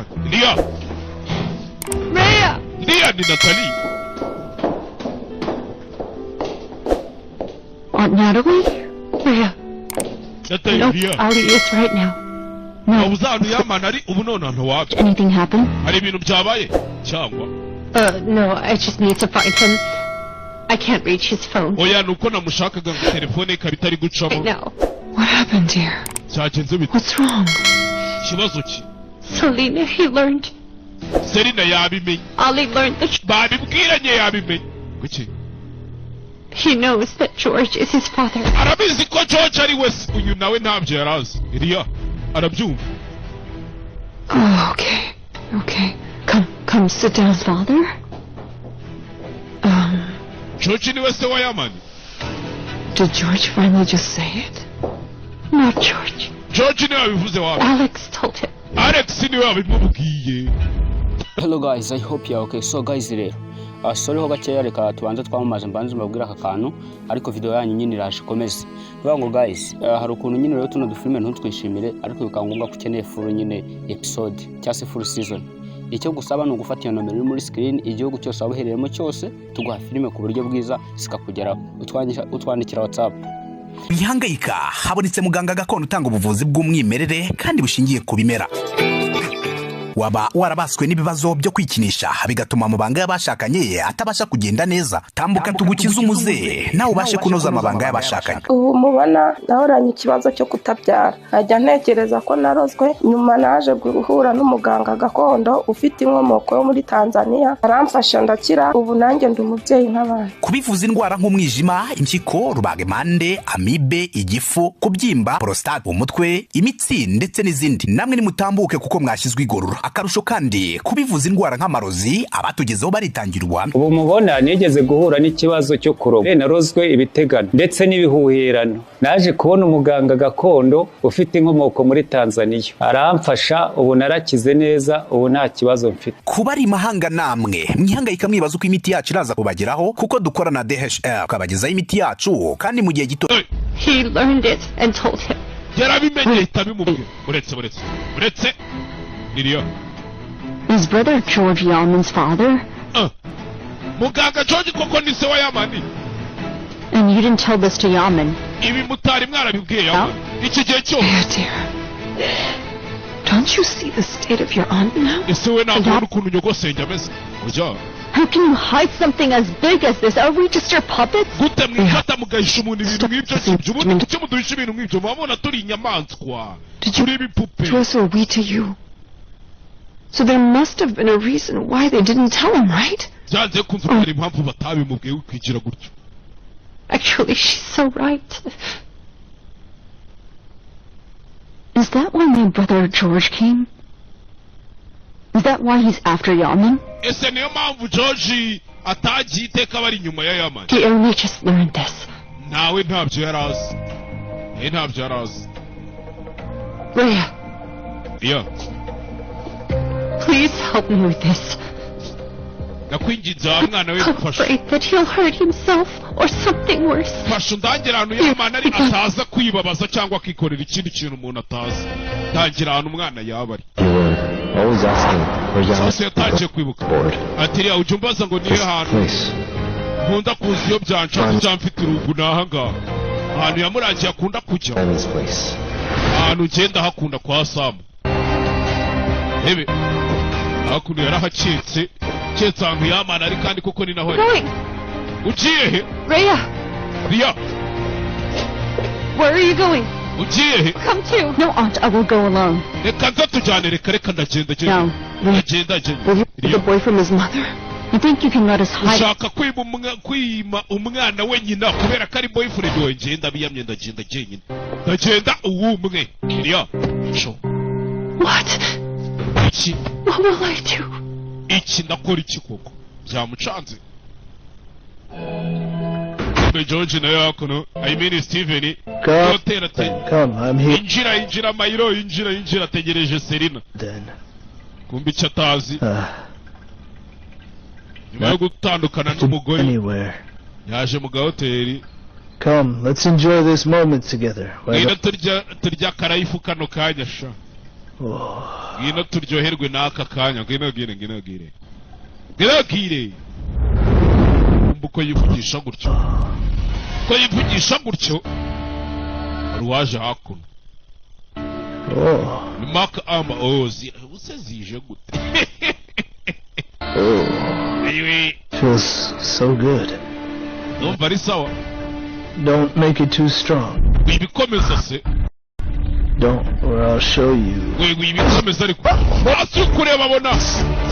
Natali. Lia! Rhea! Lia ni Natali! Aunt Natalie? Rhea. Natali, No, Lia. Ali is right now. No. Awuzanu yamanari ubunona ntawapi. Anything happen? Hari ibintu byabaye cyangwa? No, I just need to find him. I can't reach his phone. Oya nuko namushakaga ngo telefone kabitari gucamo. Right now. What happened here? Cyagenze bite? What's wrong? Kibazo ki? Selena, he learned. Selena yabimenye. Ali learned that Babibwiranye yabimenye. Kuki? he knows that George is his father. Arabizi ko George ari wese uyu nawe ntabyo yarazi. Iriya arabyumva. Oh, okay. Okay. Come sit down, father. George ni wese wa Yamani. Did George finally just say it? Not George. George ni wabivuze wapi? Alex told him. Alex ni wabimubwiye. Hello guys, I hope you are okay. So guys, rero sorry ho gakeya, reka tubanze twamamaje mbanze mbabwira aka kantu, ariko video yanyu nyine iraje komeze. Vuga ngo guys, hari ukuntu nyine rero tuno dufilime ntutwishimire, ariko bikangombwa ko ukeneye full nyine episode cyangwa full season. Icyo gusaba no gufata iyo nomero iri muri screen, igihugu cyose wabuhereyemo cyose, tuguha filime ku buryo bwiza sikakugeraho. Utwandikira WhatsApp. Ihangayika, habonetse muganga gakondo utanga ubuvuzi bw'umwimerere kandi bushingiye ku bimera. Waba warabaswe n'ibibazo byo kwikinisha bigatuma amabanga y'abashakanye atabasha kugenda neza, tambuka tugukiza umuze nawe ubashe kunoza amabanga y'abashakanye. Ubu mubona nahoranye ikibazo cyo kutabyara, najya ntekereza ko narozwe, nyuma naje guhura n'umuganga gakondo ufite inkomoko yo muri Tanzania, aramfasha ndakira, ubu nanjye ndi umubyeyi nk'abandi. Kubivuza indwara nk'umwijima, impyiko, rubagemande, amibe, igifu, kubyimba, prostate, umutwe, imitsi ndetse n'izindi, namwe nimutambuke kuko mwashyizwe igorora. Akarusho kandi kubivuza indwara nk'amarozi abatugezeho baritangirwa. Ubu mubona nigeze guhura n'ikibazo cyo kuroga, narozwe ibitegano ndetse n'ibihuhirano. Naje kubona umuganga gakondo ufite inkomoko muri Tanzania, aramfasha, ubu narakize neza, ubu nta kibazo mfite. Kuba ari mahanga namwe mwihangayika mwibaza uko imiti yacu iraza kubageraho, kuko dukora na DHL kabagezaho imiti yacu kandi mu gihe gito. He learned it and told him. Yarabimenye itabimubwiye. Uretse Iriya. Is brother George Yaman's father? Muganga George koko ni se wa Yamani. And you didn't tell this to Yaman? Ibi mutari mwarabibwiye Yaman. Iki gihe cyo. Dear. Don't you see the state of your aunt now? Ese we nabona ukuntu nyogosenge ameze. Oya. How can you hide something as big as this? Are we just your puppets? Gute mwifata mugahisha umuntu ibintu nk'ibyo cy'ibyo. Umuntu cyo muduhisha ibintu nk'ibyo. Mubona turi inyamaswa. Turi ibipupe. Trust or we to you. So there must have been a reason why they didn't tell him, right? Actually, she's so right. Is that why my brother George came? Is that why he's after Yaman? He only just learned this. Rhea. Yeah. Please help me with this. I'm afraid that he'll hurt himself or something worse. Always asking where Yaman board. Simon's place. Hakuno yarahacitse cyetsangu Yamana ari kandi koko ni naho ugiye he Rhea where are you going? Ugiye he Come too. No aunt, I will go alone. Reka nzatujyane reka ndagenda The boy from his mother. You think you can let us hide? Ushaka kwima umwana we nyina kubera kari boyfriend we ngenda biyamye ndagenda uwumwe Rhea sho What? What will I do? Iki ndakora iki koko byamucanze George na yakono I mean Steven Come, I'm here. Injira mayiro injira tegereje Selena Then kumbi cyatazi nyuma gutandukana n'umugore anywhere. Yaje mu hoteli. Come, let's enjoy this moment together. Turya karayifu kano kanya sha ngino turyoherwe n'aka kanya ngino gire uko yivugisha gutyo ruwaje hakuno Mark Amba usezije gute anyway feels so good. Numva ari sawa. Don't make it too strong. Wibikomeza se. Don't, or I'll show you. Wibikomeza ariko basi kureba bona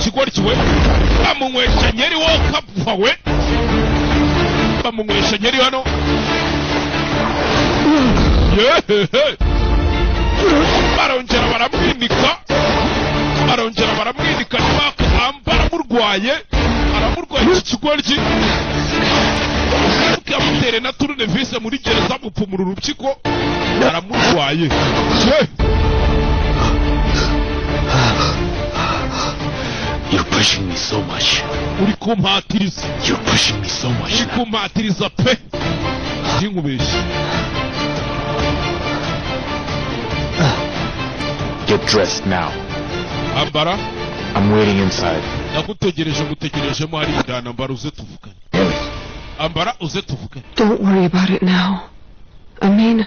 kigori kiwe bamunywesha nyeri wo kapfa we bamunywesha nyeri hano barongera baramwinika baramurwaye iki kigori kamutere na turunevise muri gereza mupfumura urupyiko baramurwaye You're pushing me so much. Uri kumpatiriza. You're pushing me so much. Uri kumpatiriza pe. Sinkubeshye. Get dressed now. Ambara. I'm waiting inside. Nagutegerejemo hari indana mbara uze tuvugane. Ambara uze tuvugane. Don't worry about it now. I mean,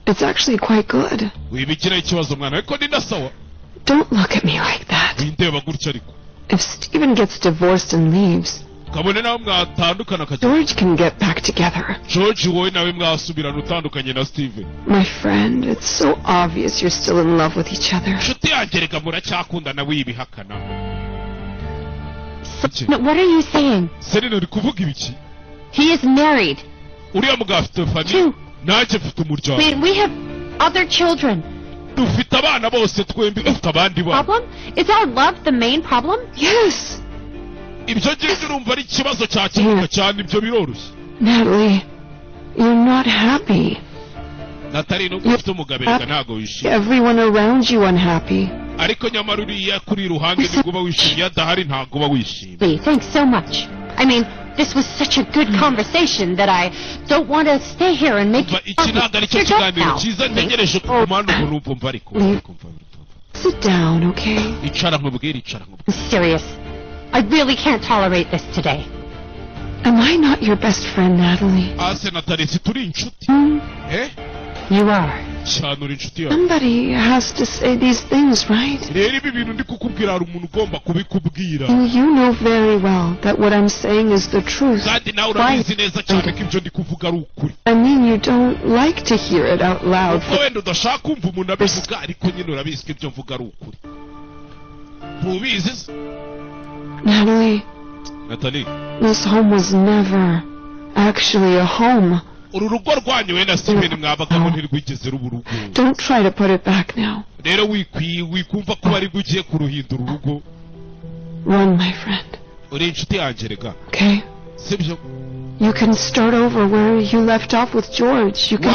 it's actually quite good. Wibigira ikibazo mwana ariko ni nasawa. Don't look at me like that. Windeba gutya ariko. If Stephen gets divorced and leaves, kabone nawe mwatandukana kaje. George can get back together. George wowe nawe mwasubirana utandukanye na Stephen. My friend, it's so obvious you're still in love with each other. Nshuti yanjye reka muracyakundana wibihakana. What are you saying? Serena uri kuvuga ibiki? He is married. Uriya mugabo afite famille. Nanjye mfite umuryango. We have other children. Dufite abana bose twembi dufite abandi bana. Problem? Is our love the main problem? Yes. Ibyo ngibyo urumva ari ikibazo cyakemuka cyane ibyo biroroshye. Natalie, you're not happy. Natalie nubwo ufite umugabirika ntago wishimye. Everyone around you unhappy. Ariko nyamara uriya kuri ruhande nibwo uba wishimye adahari ntago uba wishimye. Thanks so much. I mean, this was such a good conversation that I don't want to stay here and make it. Sit down, okay? I'm serious. I really can't tolerate this today. Am I not your best friend, Natalie? You are. Somebody has to say these things, right? You know very well that what I'm saying is the truth. Why? I mean, you don't like to hear it out loud. Natalie, this home was never actually a home. Don't try to put it back now. Run, my friend. Okay? You can start over where you left off with George. You can.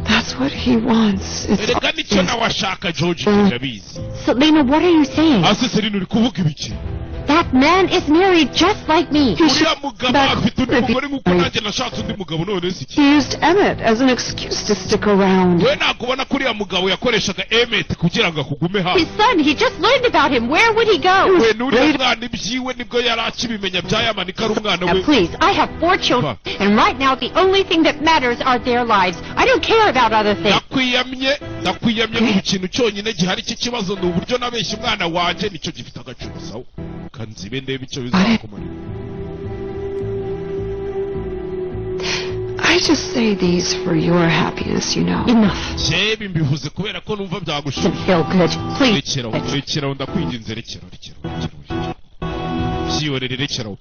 That's what he wants. Selena, what are you saying? That man is married just like me. He used Emmett as an excuse to stick around. His son, he just learned about him. Where would he go? Now, please, I have 4 children, and right now the only thing that matters are their lives. I don't care about other things. I just say these for your happiness, you know. Enough. Doesn't feel good. Please.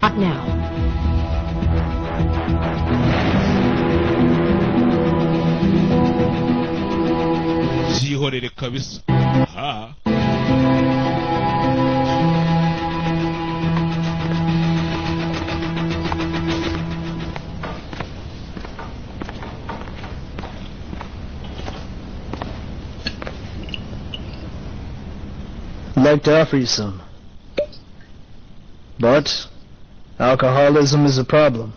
Not now. I'd like to offer you some. But alcoholism is a problem.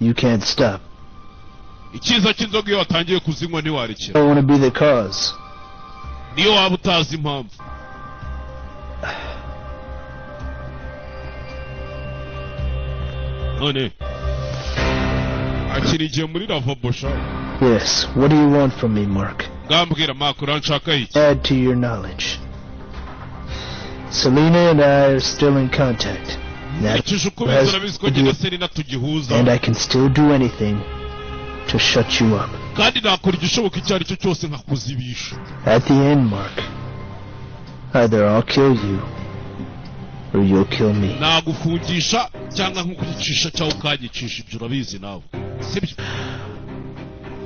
You can't stop. icyiza cy'inzoga iyo watangiye kuzinywa I ntiwarekera don't want to be the cause. niyo waba utazi impamvu none akiri igihe muri lavabo sha Yes, what do you want from me, Mark? ngambwira Mark uranshaka iki Add to your knowledge. Selena and I are still in contact. ikije ukubizi urabizi ko njye na Selena tugihuza And I can still do anything to shut you up. kandi nakora igishoboka icyo ari cyo cyose nkakuzibisha At the end, Mark, either I'll kill you or you'll kill me. nagufungisha cyangwa nkukuyicisha cyangwa ukanyicisha ibyo urabizi nawe sibyo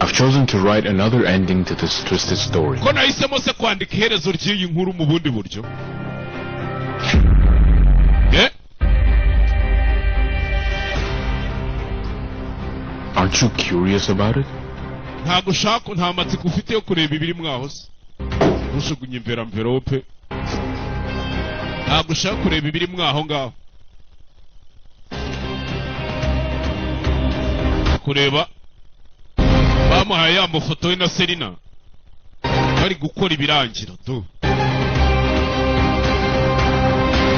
I've chosen to write another ending to this twisted story. ko nahisemo se kwandika iherezo ry'iyi nkuru mu bundi buryo Aren't you curious about it? ntago ushaka nta matsiko ufite yo kureba ibiri mwaho se ntushugunye imbere amverope ntago ushaka kureba ibiri mwaho ngaho kureba bamuhaye ya mafoto ye na Selena bari gukora ibirangira do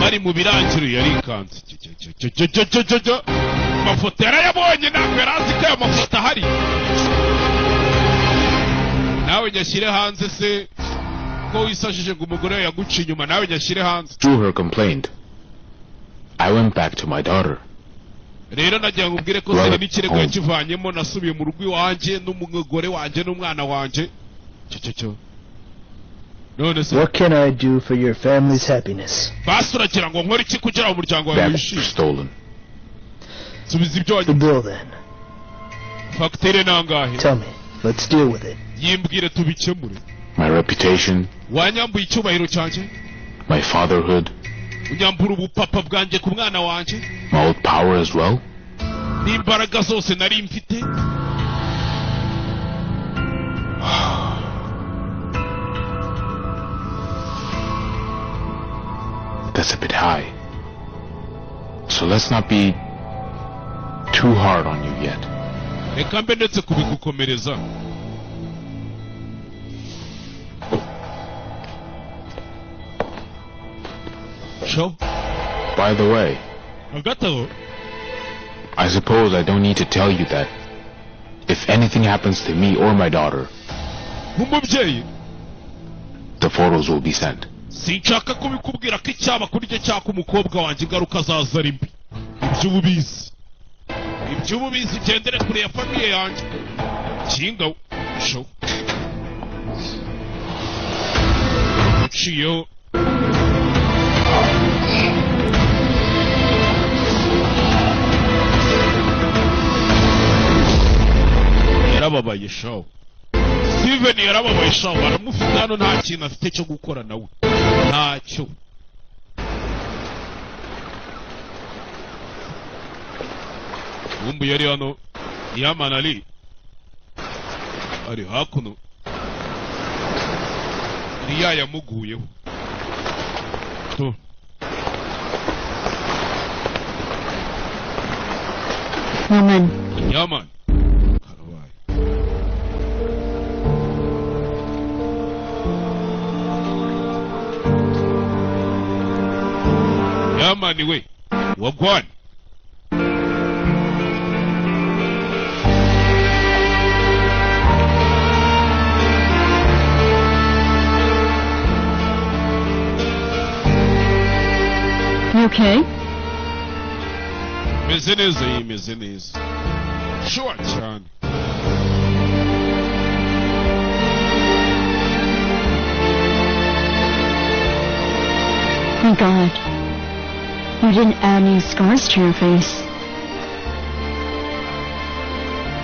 bari mu birangiro yarikanze mafoto yarayabonye ntabwo yari azi ko ayo mafoto ahari nawe nyashyire hanze se ko wisashije ngo umugore we yaguciye inyuma nawe nyashyire hanze Through her complaint, I went back to my daughter. rero nagira ngo ubwire ko Selena ikirego yakivanyemo nasubiye mu rugo iwanjye n'umugore wanjye n'umwana wanjye cyo none se What can I do for your family's happiness? basi uragira ngo nkore iki kugira ngo umuryango wawe That wishime stolen. subiza ibyo The bill then. fagitire nangahe Tell me. Let's deal with it. yimbwire tubikemure My reputation, wanyambuye icyubahiro cyanjye my fatherhood, unyambura ubupapa bwanjye ku mwana wanjye my old power as well. n'imbaraga zose nari mfite That's a bit high. So let's not be too hard on you yet. reka mbe ndetse kubigukomereza sho By the way, hagati aho I suppose I don't need to tell you that if anything happens to me or my daughter, nk'umubyeyi the photos will be sent. sinshaka kubikubwira ko icyaba kuri cyo cyaka umukobwa wanjye ingaruka zaza ari mbi iby'ububizi ugendere kure ya famiye yanjye kinga sho uciyeho yarababaye shawo Steven yarababaye shawo aramufite hano nta kintu afite cyo gukora nawe ntacyo Umbu yari hano Yaman Ali ari hakuno Riya yamuguyeho to Yaman karabaye Yaman we wagwan You okay? meze neza yimeze neza sure cyane Thank God. You didn't add any scars to your face.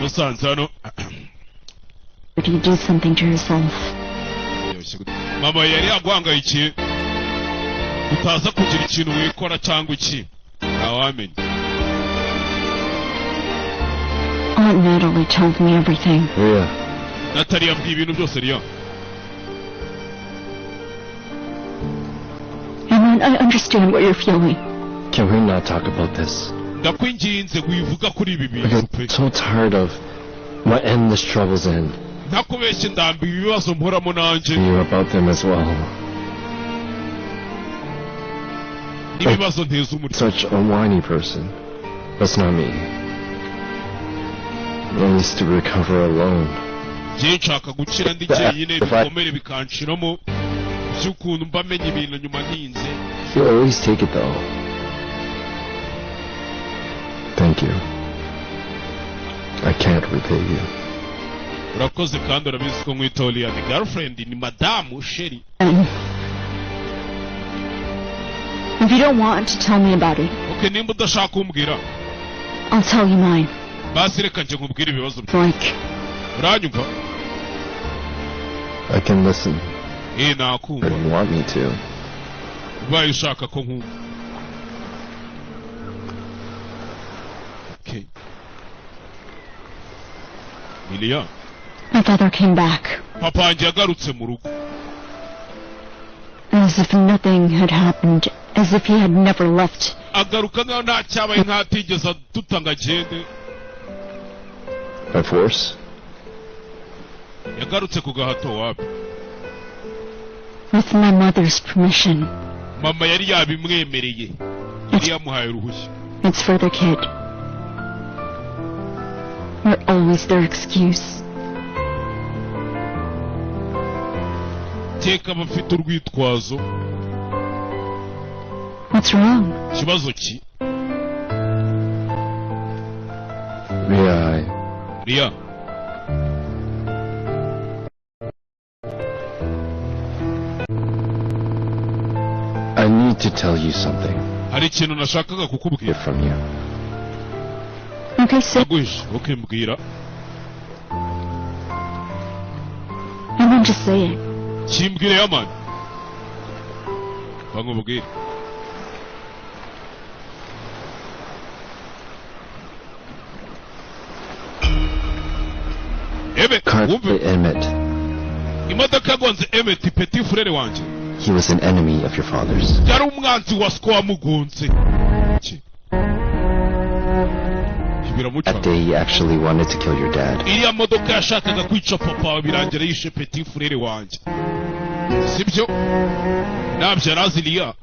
musanze hano Or did you do something to yourself? mama yari yaguhangayikiye utaza kugira ikintu wikora cyangwa iki ntawamenya Aunt Natalie told me everything. Yeah. Natalie yambwiye ibintu byose Riya And I understand what you're feeling. Can we not talk about this? ndakwinginze wivuga kuri ibi bintu I pe get so tired of My endless troubles end. Nakubeshye ndambi ibibazo mporamo nanje. You're about them as well. Ibibazo nteza umutima. Such a whiny person. That's not me. I used to recover alone. Je nshaka gukira ndi jyenyine bikomere bikanshiramo. Cyukuntu mbamenye ibintu nyuma ntinze. You'll always take it though. Thank you. I can't repay you. Urakoze kandi urabizi ko mwitoliya ni girlfriend ni madamu sheri. If you don't want to tell me about it. Okay, nimba udashaka kumbwira. I'll tell you mine. Basi reka nje nkubwire ibibazo. Like. Uranyumva? I can listen. Nakumva. You want me to. Ubaye ushaka ko nkumva. Okay. Miryango. My father came back. Papa wanjye yagarutse mu rugo. As if nothing had happened. As if he had never left. Agaruka nkaho nta cyabaye nkatigeze dutanga agende. By force? Yagarutse ku gahato wapi? With my mother's permission. Mama yari yabimwemereye. Yari yamuhaye uruhushya. It's for the kid. We're always their excuse. Teka bafite urwitwazo. What's wrong? Kibazo ki? Ria. I need to tell you something. Hari ikintu nashakaga kukubwira. From you. Okay, say. Okay, mbwira. I want to say it. Kimbwire yaman. Bangubwire. Emmett. Imodoka yagonze Emmett petit frere wanje. He was an enemy of your father's. Yari umwanzi wa skwa mugonze. That day he actually wanted to kill your dad. Iriya modoka yashakaga kwica papa birangira yishe petit frere wanje. Sibyo? Nabyo araziliya.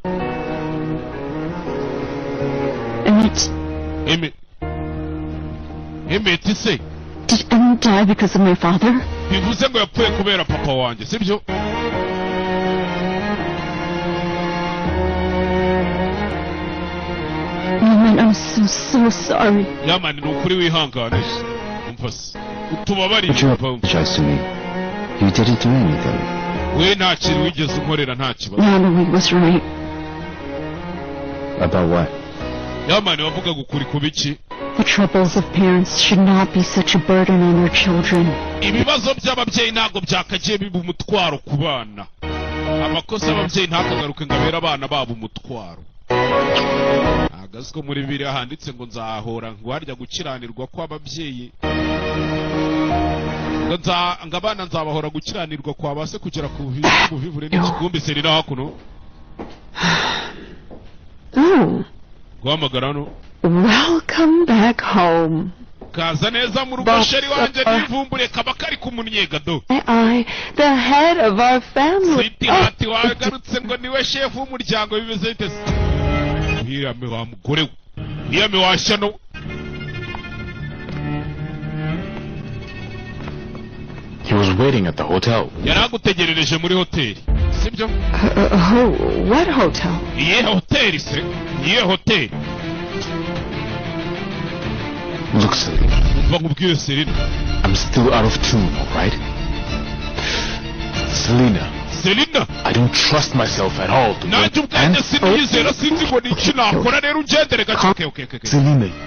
Emmett se. Did Emmett die because of my father? Bivuze ngo yapfuye kubera papa wanjye, sibyo? Yaman, I'm so sorry. Yaman, ni ukuri wihangane. Umfase. Utubabarire. You apologize to me. You didn't do anything. We nta kintu wigeze unkorera nta kibazo. Natalie was right. About what? Yaman, wavugaga ukuri ku biki? The troubles of parents should not be such a burden on their children. Ibibazo by'ababyeyi ntabwo byakagiye biba umutwaro ku bana. Amakosa y'ababyeyi ntakagaruke ngo abere abana babo umutwaro. Agasko muri Bibiliya handitse ngo nzahora ngwarya gukiranirwa kw'ababyeyi. Ngo abana nzabahora gukiranirwa kwa base kugera ku bivure n'ikikumbi serira hakuno. Guhamagara no. Welcome back home. Kaza neza mu rugo sheri wanje nivumbure kaba kari kumunyega do. The head of our family. Siti hati wagarutse ngo niwe chef w'umuryango bimeze bite? Yirame wa mugore. Yirame wa shano. He was waiting at the hotel. Yaragutegerereje muri hoteli. Sibyo? What hotel? Iye hoteli se. Iye hoteli. Look, Selena. I'm still out of tune, alright? Selena. I don't trust myself at all to make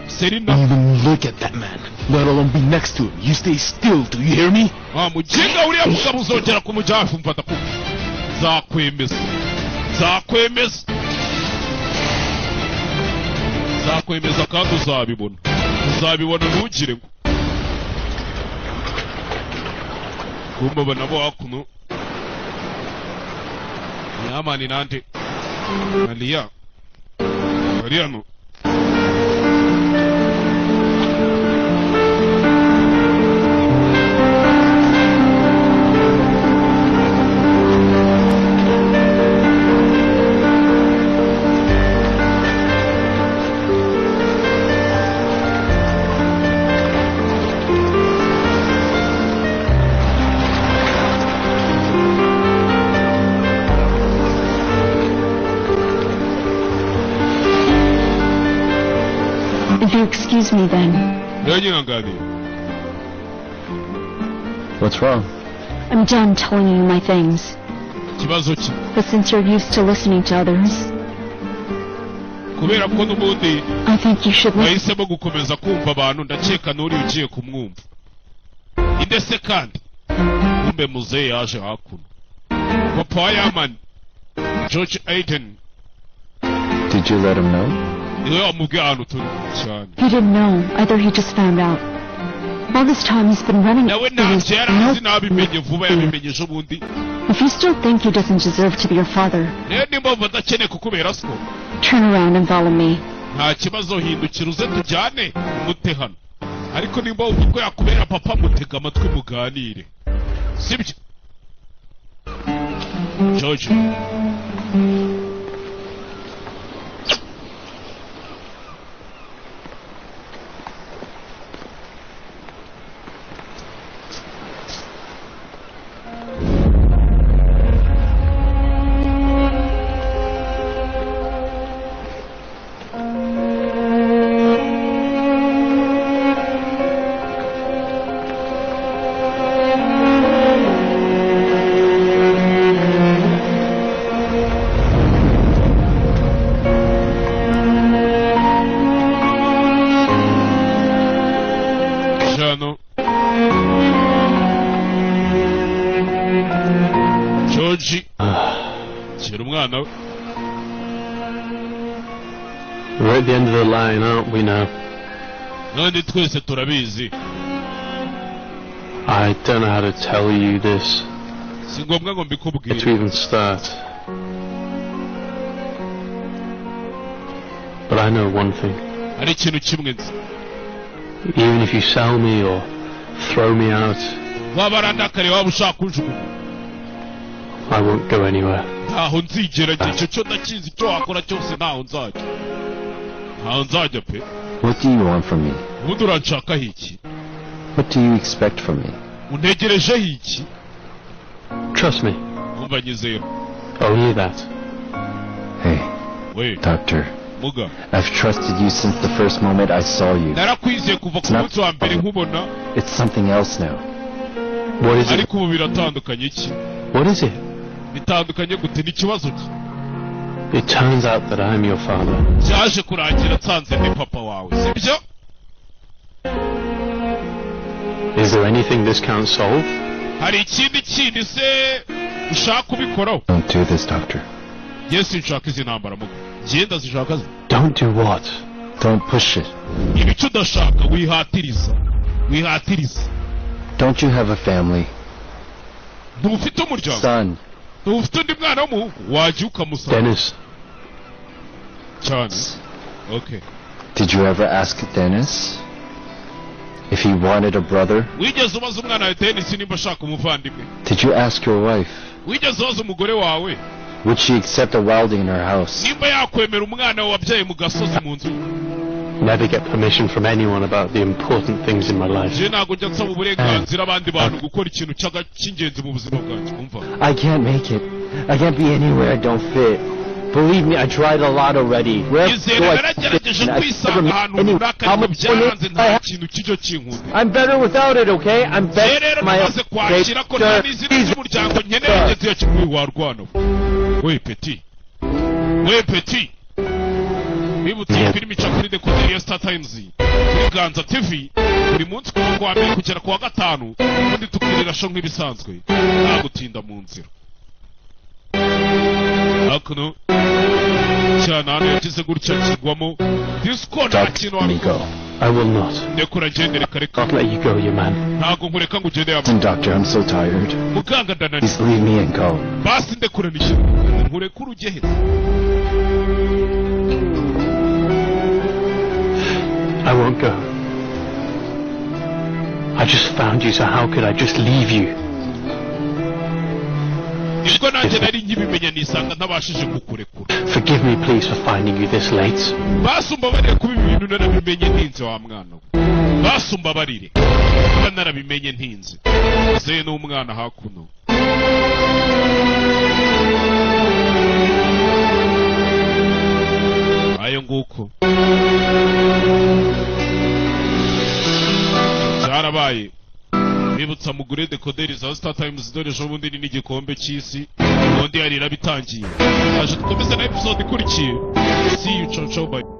Selena, even look at that man, let alone be next to him. You stay still, do you hear me? Zakwemeza kandi uzabibona. Uzabibona ntugire ngo. Kumubona bo hakuno. Yamani nande. Aliya. Ariano. Excuse me then. What's wrong? I'm done telling you my things. But since you're used to listening to others, I think you should listen. George Aiden. Did you let him know? He didn't know. Either he just found out. All this time he's been running. If you still think he doesn't deserve to be your father, turn around and follow me. George. We're at the end of the line, aren't we now? I don't know how to tell you this. Where to even start. But I know one thing. Even if you sell me or throw me out, I won't go anywhere. What do you want from me? What do you expect from me? Trust me. Only that. Hey, Doctor. I've trusted you since the first moment I saw you. It's something else now. What is it? What is it? It turns out that I'm your father. Is there anything this can't solve? Don't do this, Doctor. Don't do what? Don't push it. Don't you have a family? Son. Dennis. Okay. Did you ever ask Dennis if he wanted a brother? Did you ask your wife? Would she accept a wilding in her house? Never get permission from anyone about the important things in my life. I can't make it. I can't be anywhere I don't fit. Believe me, I tried a lot already. Where do I fit? I'm better without it, okay? I'm better my own. Wait, Petit. Bibutse filime cakuri de kuri Star Times. Ganza TV buri munsi kuwa mbere kugera kuwa gatanu ubundi tukirira sho nk'ibisanzwe nta gutinda mu nzira. Akuno cyana yagize gutya kigwamo Discord akino Amigo. I will not. Nekura gendere kare I'll let you go, you man. Ntago nkureka ngo ugende Listen, Doctor, I'm so tired. Muganga ndanani. Please leave me and go. Basi ndekura nishe nkurekura ugeheza. I won't go. I just found you, so how could I just leave you? Forgive me, please, for finding you this late. Ayo nguko byarabaye bibutsa mugure dekoderi za Star Times dore ejo bundi ni n'igikombe cy'isi ubundi yarira bitangiye aje dukomeze na episode ikurikiye see you ciao ciao bye